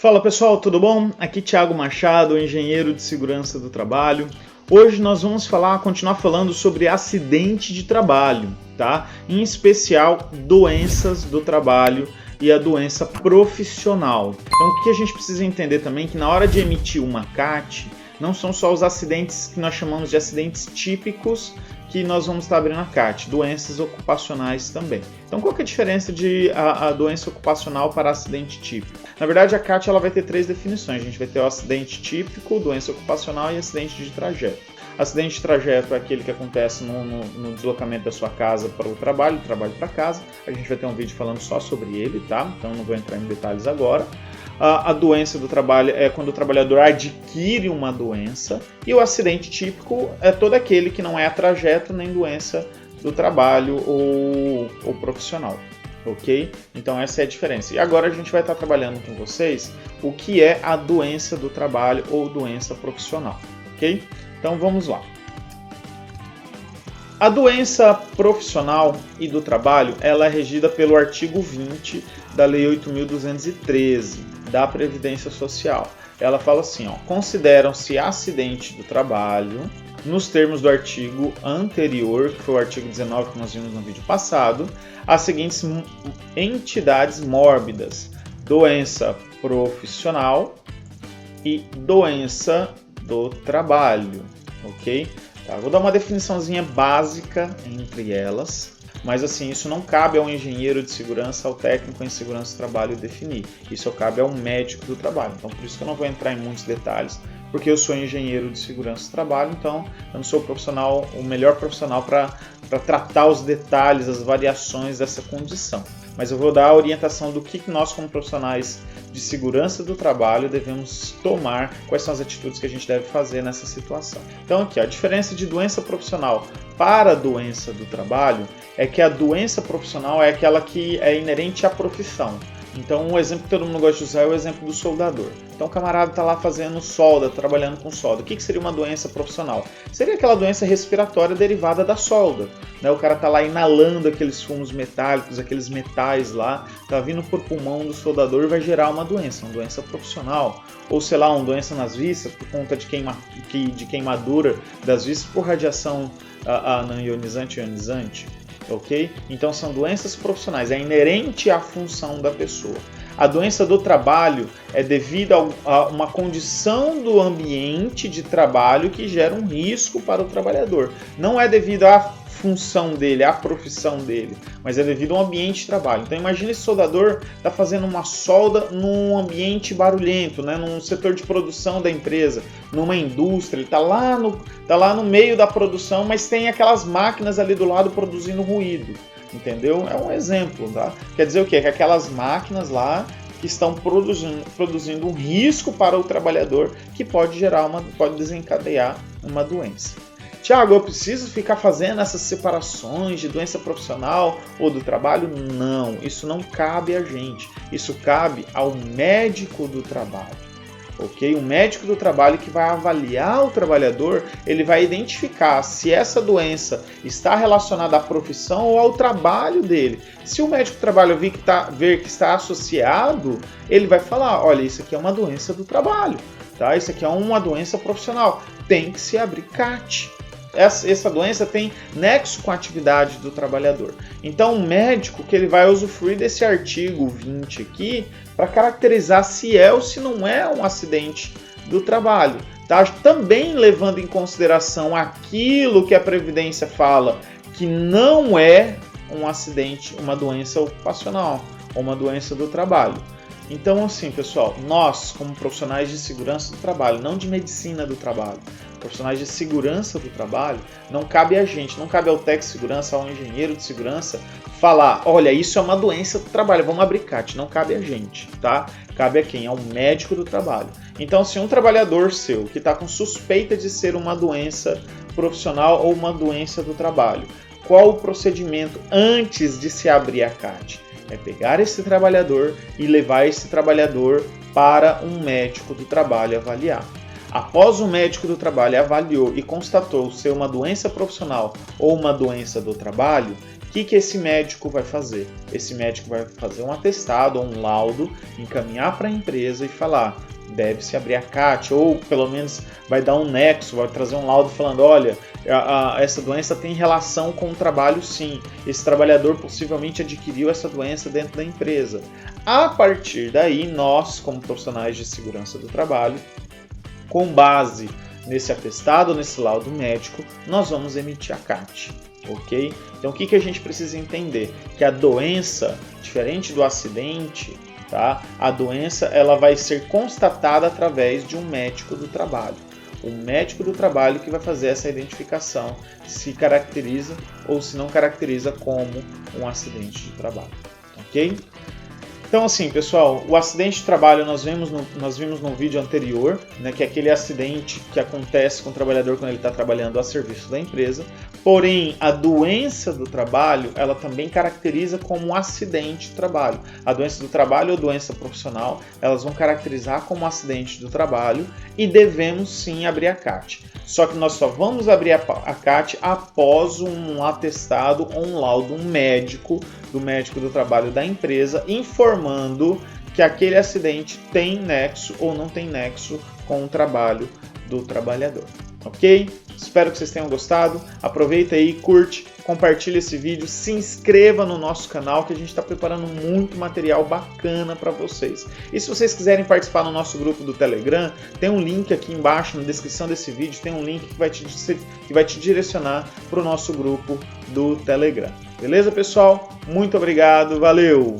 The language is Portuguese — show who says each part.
Speaker 1: Fala pessoal, tudo bom? Aqui Thiago Machado, engenheiro de segurança do trabalho. Hoje nós vamos continuar falando sobre acidente de trabalho, tá? Em especial doenças do trabalho e a doença profissional. Então o que a gente precisa entender também é que na hora de emitir uma CAT, não são só os acidentes que nós chamamos de acidentes típicos que nós vamos estar abrindo a CAT, doenças ocupacionais também. Então qual que é a diferença de a doença ocupacional para acidente típico? Na verdade a CAT ela vai ter três definições, a gente vai ter o acidente típico, doença ocupacional e acidente de trajeto. Acidente de trajeto é aquele que acontece no deslocamento da sua casa para o trabalho, do trabalho para casa. A gente vai ter um vídeo falando só sobre ele, tá? Então não vou entrar em detalhes agora. A doença do trabalho é quando o trabalhador adquire uma doença, e o acidente típico é todo aquele que não é a trajeto nem doença do trabalho ou profissional, ok? Então essa é a diferença. E agora a gente vai estar trabalhando com vocês o que é a doença do trabalho ou doença profissional, ok? Então vamos lá. A doença profissional e do trabalho ela é regida pelo artigo 20 da Lei 8.213 da Previdência Social. Ela fala assim, consideram-se acidente do trabalho, nos termos do artigo anterior, que foi o artigo 19 que nós vimos no vídeo passado, as seguintes entidades mórbidas: doença profissional e doença do trabalho, ok? Tá, vou dar uma definiçãozinha básica entre elas, mas assim, isso não cabe ao engenheiro de segurança, ao técnico em segurança do trabalho definir. Isso cabe ao médico do trabalho. Então, por isso que eu não vou entrar em muitos detalhes, porque eu sou engenheiro de segurança do trabalho, então eu não sou o melhor profissional para tratar os detalhes, as variações dessa condição. Mas eu vou dar a orientação do que nós, como profissionais de segurança do trabalho, devemos tomar, quais são as atitudes que a gente deve fazer nessa situação. Então aqui, a diferença de doença profissional para a doença do trabalho é que a doença profissional é aquela que é inerente à profissão. Então um exemplo que todo mundo gosta de usar é o exemplo do soldador. Então o camarada está lá fazendo solda, trabalhando com solda. O que seria uma doença profissional? Seria aquela doença respiratória derivada da solda. O cara está lá inalando aqueles fumos metálicos, aqueles metais lá, está vindo por pulmão do soldador e vai gerar uma doença profissional. Ou sei lá, uma doença nas vistas por conta de queimadura das vistas por radiação ionizante e ionizante. Ok? Então são doenças profissionais, é inerente à função da pessoa. A doença do trabalho é devido a uma condição do ambiente de trabalho que gera um risco para o trabalhador. Não é devido à função dele, à profissão dele, mas é devido ao ambiente de trabalho. Então imagine esse soldador está fazendo uma solda num ambiente barulhento, num setor de produção da empresa, numa indústria, ele está lá no meio da produção, mas tem aquelas máquinas ali do lado produzindo ruído, entendeu? É um exemplo, tá? Quer dizer o quê? Que aquelas máquinas lá que estão produzindo um risco para o trabalhador que pode desencadear uma doença. Tiago, eu preciso ficar fazendo essas separações de doença profissional ou do trabalho? Não, isso não cabe a gente. Isso cabe ao médico do trabalho, ok? O médico do trabalho que vai avaliar o trabalhador, ele vai identificar se essa doença está relacionada à profissão ou ao trabalho dele. Se o médico do trabalho ver que está associado, ele vai falar, olha, isso aqui é uma doença do trabalho, tá? Isso aqui é uma doença profissional, tem que se abrir CAT. Essa doença tem nexo com a atividade do trabalhador. Então o médico que ele vai usufruir desse artigo 20 aqui para caracterizar se é ou se não é um acidente do trabalho. Tá? Também levando em consideração aquilo que a Previdência fala que não é um acidente, uma doença ocupacional ou uma doença do trabalho. Então, assim, pessoal, nós, como profissionais de segurança do trabalho, não de medicina do trabalho, profissionais de segurança do trabalho, não cabe a gente, não cabe ao técnico de segurança, ao engenheiro de segurança, falar, olha, isso é uma doença do trabalho, vamos abrir CAT. Não cabe a gente, tá? Cabe a quem? Ao médico do trabalho. Então, se um trabalhador seu que está com suspeita de ser uma doença profissional ou uma doença do trabalho, qual o procedimento antes de se abrir a CAT? É pegar esse trabalhador e levar esse trabalhador para um médico do trabalho avaliar. Após o médico do trabalho avaliou e constatou ser uma doença profissional ou uma doença do trabalho, O que esse médico vai fazer? Esse médico vai fazer um atestado ou um laudo, encaminhar para a empresa e falar: deve-se abrir a CAT, ou pelo menos vai dar um nexo, vai trazer um laudo falando: olha, essa doença tem relação com o trabalho sim, esse trabalhador possivelmente adquiriu essa doença dentro da empresa. A partir daí, nós, como profissionais de segurança do trabalho, com base nesse atestado, nesse laudo médico, nós vamos emitir a CAT. Ok? Então o que a gente precisa entender? Que a doença, diferente do acidente, tá? A doença ela vai ser constatada através de um médico do trabalho. O médico do trabalho que vai fazer essa identificação se caracteriza ou se não caracteriza como um acidente de trabalho. Ok? Então assim, pessoal, o acidente de trabalho nós vimos no vídeo anterior, né, que é aquele acidente que acontece com o trabalhador quando ele está trabalhando a serviço da empresa. Porém, a doença do trabalho, ela também caracteriza como um acidente de trabalho. A doença do trabalho ou doença profissional, elas vão caracterizar como um acidente do trabalho e devemos sim abrir a CAT. Só que nós só vamos abrir a CAT após um atestado ou um laudo médico do médico do trabalho da empresa informando que aquele acidente tem nexo ou não tem nexo com o trabalho do trabalhador. Ok? Espero que vocês tenham gostado. Aproveita aí, curte, compartilha esse vídeo, se inscreva no nosso canal que a gente está preparando muito material bacana para vocês. E se vocês quiserem participar no nosso grupo do Telegram, tem um link aqui embaixo na descrição desse vídeo, tem um link que vai te direcionar para o nosso grupo do Telegram. Beleza, pessoal? Muito obrigado, valeu!